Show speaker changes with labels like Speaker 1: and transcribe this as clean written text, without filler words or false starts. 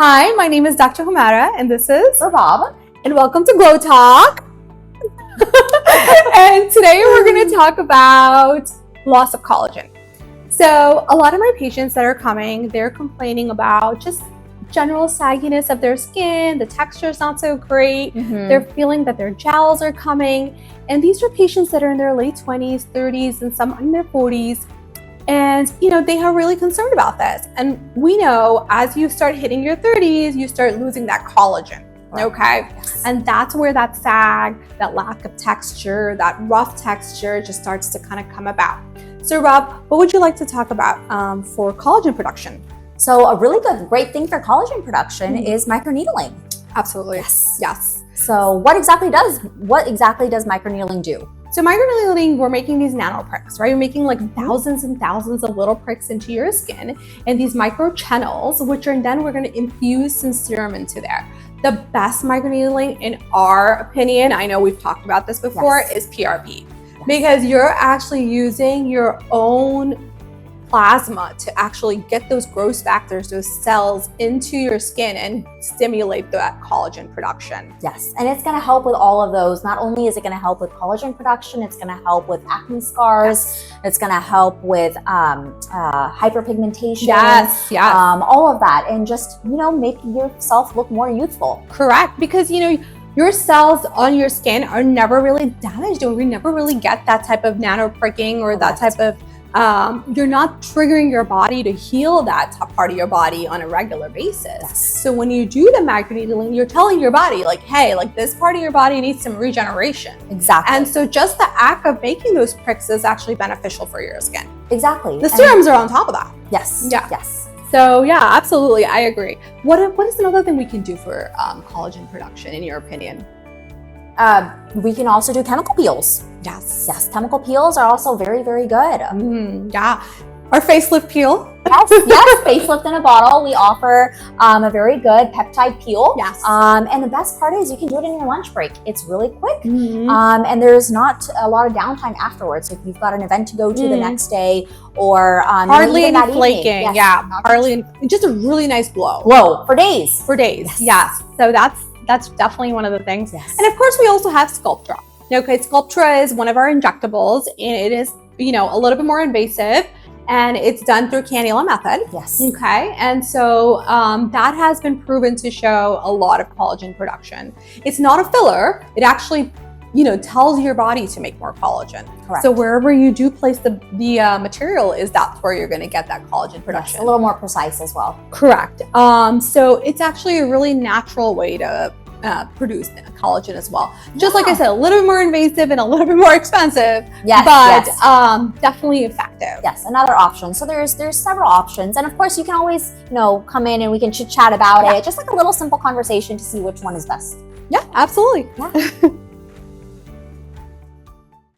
Speaker 1: Hi, my name is Dr. Homaira, and this is
Speaker 2: Rabab,
Speaker 1: and welcome to Glow Talk. And today we're going to talk about loss of collagen. So a lot of my patients that are coming, they're complaining about just general sagginess of their skin, the texture is not so great, they're feeling that their gels are coming, and these are patients that are in their late 20s, 30s, and some in their 40s. And, they are really concerned about this. And we know as you start hitting your 30s, you start losing that collagen, okay?
Speaker 2: Yes.
Speaker 1: And that's where that sag, that lack of texture, that rough texture just starts to kind of come about. So Rob, what would you like to talk about for collagen production?
Speaker 2: So a really great thing for collagen production is microneedling.
Speaker 1: Absolutely.
Speaker 2: Yes. So what exactly does microneedling do?
Speaker 1: So microneedling, we're making these nano pricks, right? We're making like thousands and thousands of little pricks into your skin, and these micro channels, which are then we're going to infuse some serum into there. The best microneedling, in our opinion, I know we've talked about this before, is PRP, because you're actually using your own plasma to actually get those growth factors, those cells into your skin and stimulate that collagen production.
Speaker 2: Yes, and it's going to help with all of those. Not only is it going to help with collagen production, it's going to help with acne scars. It's going to help with hyperpigmentation.
Speaker 1: Yes.
Speaker 2: All of that, and just make yourself look more youthful.
Speaker 1: Correct, because your cells on your skin are never really damaged, or we never really get that type of nano pricking or that type of you're not triggering your body to heal that top part of your body on a regular basis.
Speaker 2: Yes.
Speaker 1: So when you do the microneedling, you're telling your body like, hey, like this part of your body needs some regeneration.
Speaker 2: Exactly.
Speaker 1: And so just the act of making those pricks is actually beneficial for your skin.
Speaker 2: Exactly.
Speaker 1: The serums are on top of that.
Speaker 2: Yes.
Speaker 1: Yeah.
Speaker 2: Yes.
Speaker 1: So yeah, absolutely. I agree. What is another thing we can do for collagen production in your opinion?
Speaker 2: We can also do chemical peels.
Speaker 1: Yes.
Speaker 2: Chemical peels are also very, very good.
Speaker 1: Yeah. Our facelift peel.
Speaker 2: Yes, facelift in a bottle. We offer a very good peptide peel.
Speaker 1: Yes.
Speaker 2: And the best part is you can do it in your lunch break. It's really quick. And there's not a lot of downtime afterwards. So if you've got an event to go to the next day, or
Speaker 1: hardly any flaking.
Speaker 2: Yes,
Speaker 1: yeah. Hardly just a really nice glow.
Speaker 2: Glow for days.
Speaker 1: Yes. So that's definitely one of the things.
Speaker 2: Yes.
Speaker 1: And of course we also have Sculptra. Okay, Sculptra is one of our injectables, and it is, a little bit more invasive, and it's done through cannula method.
Speaker 2: Yes.
Speaker 1: Okay, and so that has been proven to show a lot of collagen production. It's not a filler. It actually, tells your body to make more collagen.
Speaker 2: Correct.
Speaker 1: So wherever you do place the material that's where you're going to get that collagen production.
Speaker 2: Yes, a little more precise as well.
Speaker 1: Correct. So it's actually a really natural way to produce collagen as well. Just like I said, a little bit more invasive and a little bit more expensive, but definitely effective.
Speaker 2: Yes, another option. So there's several options, and of course you can always come in and we can chit chat about it, just like a little simple conversation to see which one is best.
Speaker 1: Yeah, absolutely.
Speaker 2: Yeah.